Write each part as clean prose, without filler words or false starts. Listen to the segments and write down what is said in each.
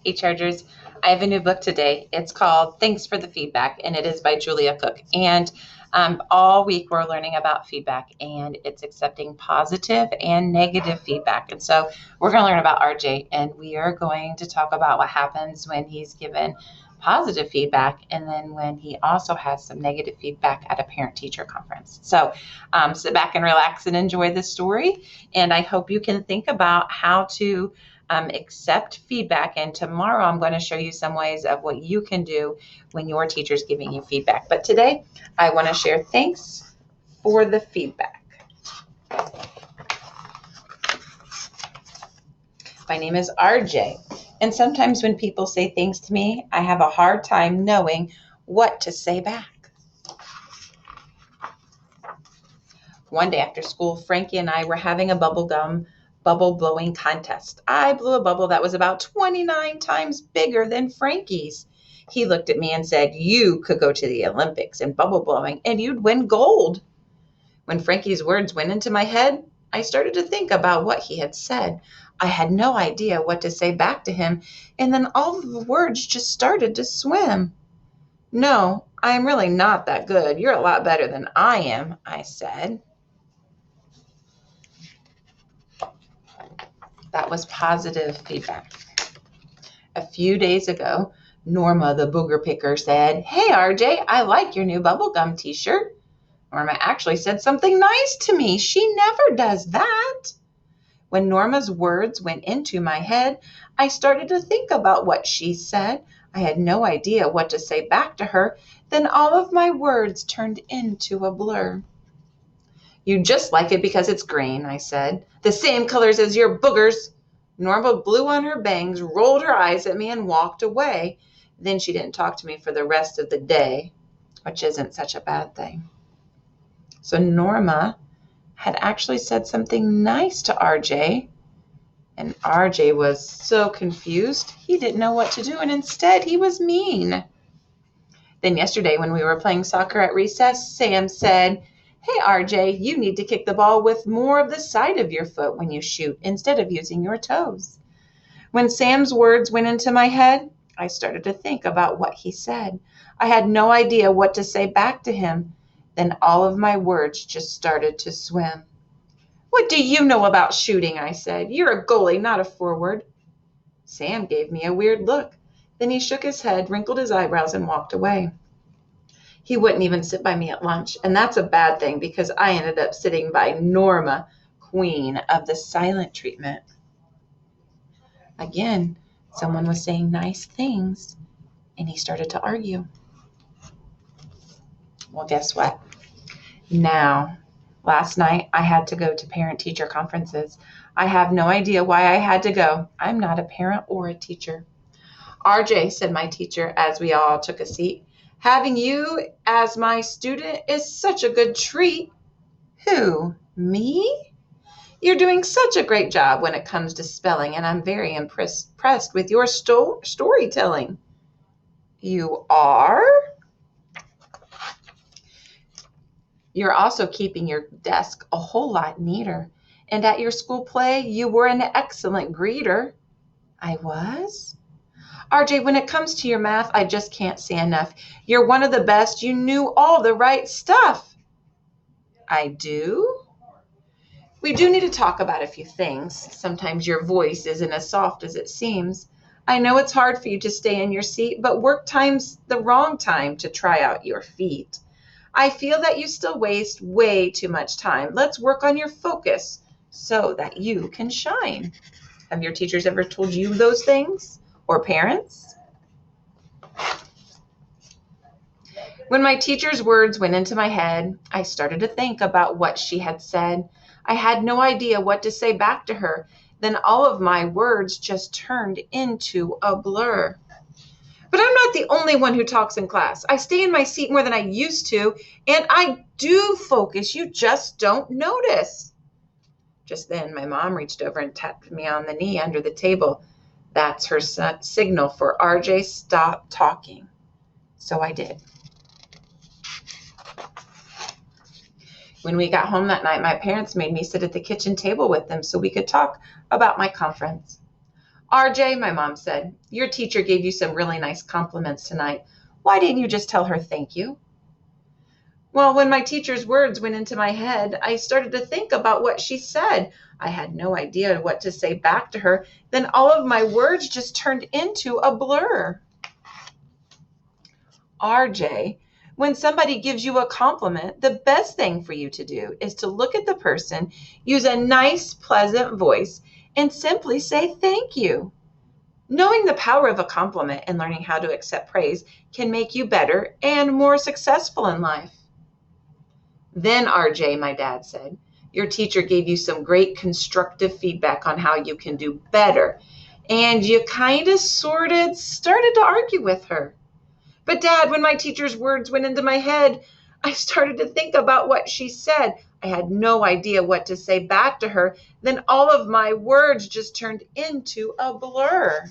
Hey, Chargers. I have a new book today. It's called Thanks for the Feedback, and it is by Julia Cook. And all week we're learning about feedback, and it's accepting positive and negative feedback. And so we're going to learn about RJ, and we are going to talk about what happens when he's given positive feedback and then when he also has some negative feedback at a parent-teacher conference. So sit back and relax and enjoy this story. And I hope you can think about how to accept feedback. And tomorrow I'm going to show you some ways of what you can do when your teacher's giving you feedback. But today I want to share thanks for the feedback. My name is RJ, and sometimes when people say things to me, I have a hard time knowing what to say back. One day after school, Frankie and I were having a bubble blowing contest. I blew a bubble that was about 29 times bigger than Frankie's. He looked at me and said, "You could go to the Olympics in bubble blowing and you'd win gold." When Frankie's words went into my head, I started to think about what he had said. I had no idea what to say back to him, and then all of the words just started to swim. "No, I am really not that good. You're a lot better than I am," I said. That was positive feedback. A few days ago, Norma the booger picker said, "Hey RJ, I like your new bubblegum t-shirt." Norma actually said something nice to me. She never does that. When Norma's words went into my head, I started to think about what she said. I had no idea what to say back to her. Then all of my words turned into a blur. "You just like it because it's green," I said. "The same colors as your boogers." Norma blew on her bangs, rolled her eyes at me, and walked away. Then she didn't talk to me for the rest of the day, which isn't such a bad thing. So Norma had actually said something nice to RJ, and RJ was so confused. He didn't know what to do, and instead he was mean. Then yesterday when we were playing soccer at recess, Sam said, "Hey RJ, you need to kick the ball with more of the side of your foot when you shoot instead of using your toes." When Sam's words went into my head, I started to think about what he said. I had no idea what to say back to him. Then all of my words just started to swim. "What do you know about shooting?" I said. "You're a goalie, not a forward." Sam gave me a weird look. Then he shook his head, wrinkled his eyebrows, and walked away. He wouldn't even sit by me at lunch, and that's a bad thing because I ended up sitting by Norma, queen of the silent treatment. Again, someone was saying nice things, and he started to argue. Well, guess what? Now, last night I had to go to parent-teacher conferences. I have no idea why I had to go. I'm not a parent or a teacher. "RJ," said my teacher as we all took a seat, "having you as my student is such a good treat." "Who, me?" "You're doing such a great job when it comes to spelling, and I'm very impressed with your storytelling." "You are?" "You're also keeping your desk a whole lot neater. And at your school play, you were an excellent greeter." "I was?" "RJ, when it comes to your math, I just can't say enough. You're one of the best. You knew all the right stuff." "I do?" "We do need to talk about a few things. Sometimes your voice isn't as soft as it seems. I know it's hard for you to stay in your seat, but work time's the wrong time to try out your feet. I feel that you still waste way too much time. Let's work on your focus so that you can shine." Have your teachers ever told you those things? Or parents? When my teacher's words went into my head, I started to think about what she had said. I had no idea what to say back to her. Then all of my words just turned into a blur. "But I'm not the only one who talks in class. I stay in my seat more than I used to, and I do focus. You just don't notice." Just then, my mom reached over and tapped me on the knee under the table. That's her signal for RJ, stop talking. So I did. When we got home that night, my parents made me sit at the kitchen table with them so we could talk about my conference. RJ, my mom said, your teacher gave you some really nice compliments tonight. Why didn't you just tell her thank you? Well, when my teacher's words went into my head, I started to think about what she said. I had no idea what to say back to her. Then all of my words just turned into a blur. RJ, when somebody gives you a compliment, the best thing for you to do is to look at the person, use a nice, pleasant voice, and simply say thank you. Knowing the power of a compliment and learning how to accept praise can make you better and more successful in life. Then, RJ, my dad said, your teacher gave you some great constructive feedback on how you can do better, and you started to argue with her. But Dad, when my teacher's words went into my head, I started to think about what she said. I had no idea what to say back to her. Then all of my words just turned into a blur.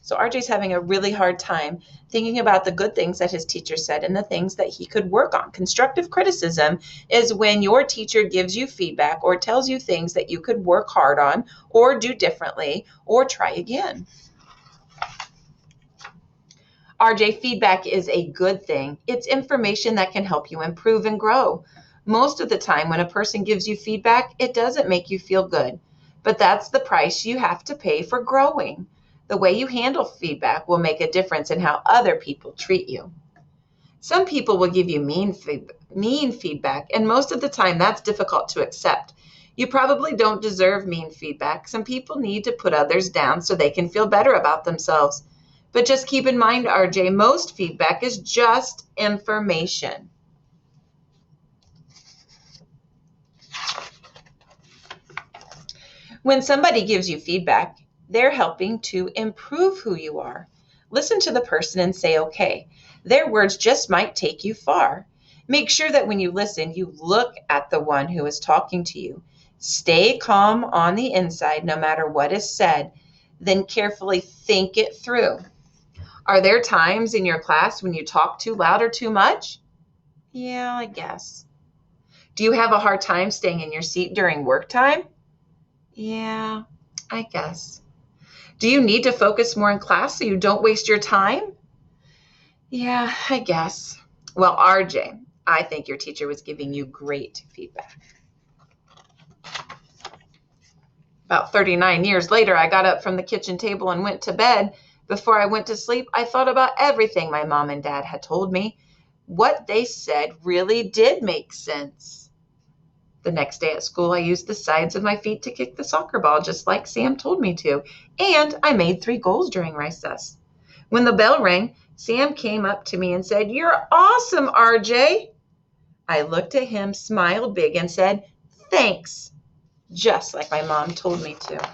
So RJ's having a really hard time thinking about the good things that his teacher said and the things that he could work on. Constructive criticism is when your teacher gives you feedback or tells you things that you could work hard on or do differently or try again. RJ, feedback is a good thing. It's information that can help you improve and grow. Most of the time when a person gives you feedback, it doesn't make you feel good, but that's the price you have to pay for growing. The way you handle feedback will make a difference in how other people treat you. Some people will give you mean feedback, and most of the time that's difficult to accept. You probably don't deserve mean feedback. Some people need to put others down so they can feel better about themselves. But just keep in mind, RJ, most feedback is just information. When somebody gives you feedback, they're helping to improve who you are. Listen to the person and say, okay. Their words just might take you far. Make sure that when you listen, you look at the one who is talking to you. Stay calm on the inside no matter what is said. Then carefully think it through. Are there times in your class when you talk too loud or too much? Yeah, I guess. Do you have a hard time staying in your seat during work time? Yeah, I guess. Do you need to focus more in class so you don't waste your time? Yeah, I guess. Well, RJ, I think your teacher was giving you great feedback. About 39 years later, I got up from the kitchen table and went to bed. Before I went to sleep, I thought about everything my mom and dad had told me. What they said really did make sense. The next day at school, I used the sides of my feet to kick the soccer ball, just like Sam told me to, and I made 3 goals during recess. When the bell rang, Sam came up to me and said, "You're awesome, RJ." I looked at him, smiled big, and said, "Thanks," just like my mom told me to.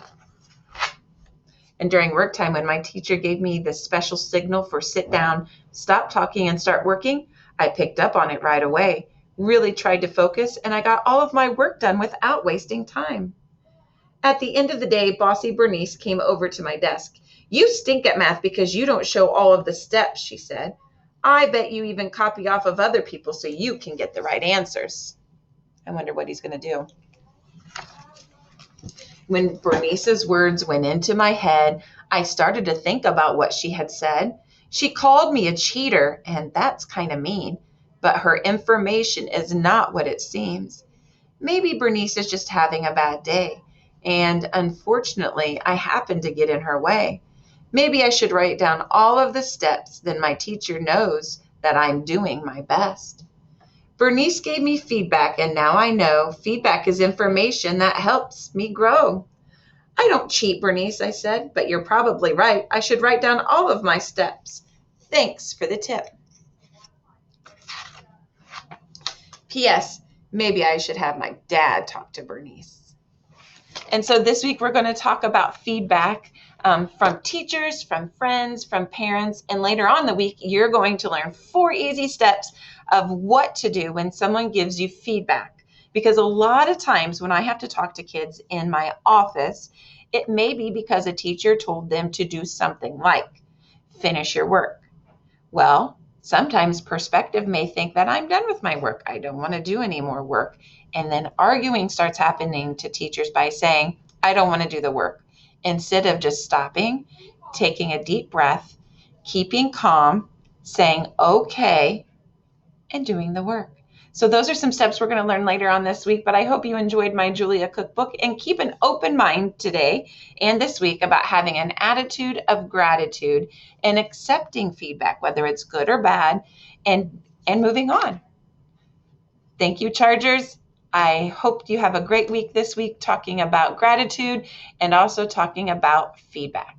And during work time, when my teacher gave me the special signal for sit down, stop talking, and start working, I picked up on it right away, really tried to focus, and I got all of my work done without wasting time. At the end of the day, Bossy Bernice came over to my desk. "You stink at math because you don't show all of the steps," she said. "I bet you even copy off of other people so you can get the right answers." I wonder what he's going to do. When Bernice's words went into my head, I started to think about what she had said. She called me a cheater, and that's kind of mean, but her information is not what it seems. Maybe Bernice is just having a bad day, and unfortunately, I happened to get in her way. Maybe I should write down all of the steps, then my teacher knows that I'm doing my best. Bernice gave me feedback, and now I know feedback is information that helps me grow. "I don't cheat, Bernice," I said, "but you're probably right. I should write down all of my steps. Thanks for the tip." P.S. Maybe I should have my dad talk to Bernice. And so this week we're going to talk about feedback from teachers, from friends, from parents, and later on in the week you're going to learn 4 easy steps of what to do when someone gives you feedback. Because a lot of times when I have to talk to kids in my office, it may be because a teacher told them to do something like finish your work. Well, sometimes perspective may think that I'm done with my work. I don't want to do any more work. And then arguing starts happening to teachers by saying, "I don't want to do the work." instead of just stopping, taking a deep breath, keeping calm, saying okay, and doing the work. So those are some steps we're going to learn later on this week, but I hope you enjoyed my Julia cookbook, and keep an open mind today and this week about having an attitude of gratitude and accepting feedback, whether it's good or bad, and moving on. Thank you, Chargers. I hope you have a great week this week talking about gratitude and also talking about feedback.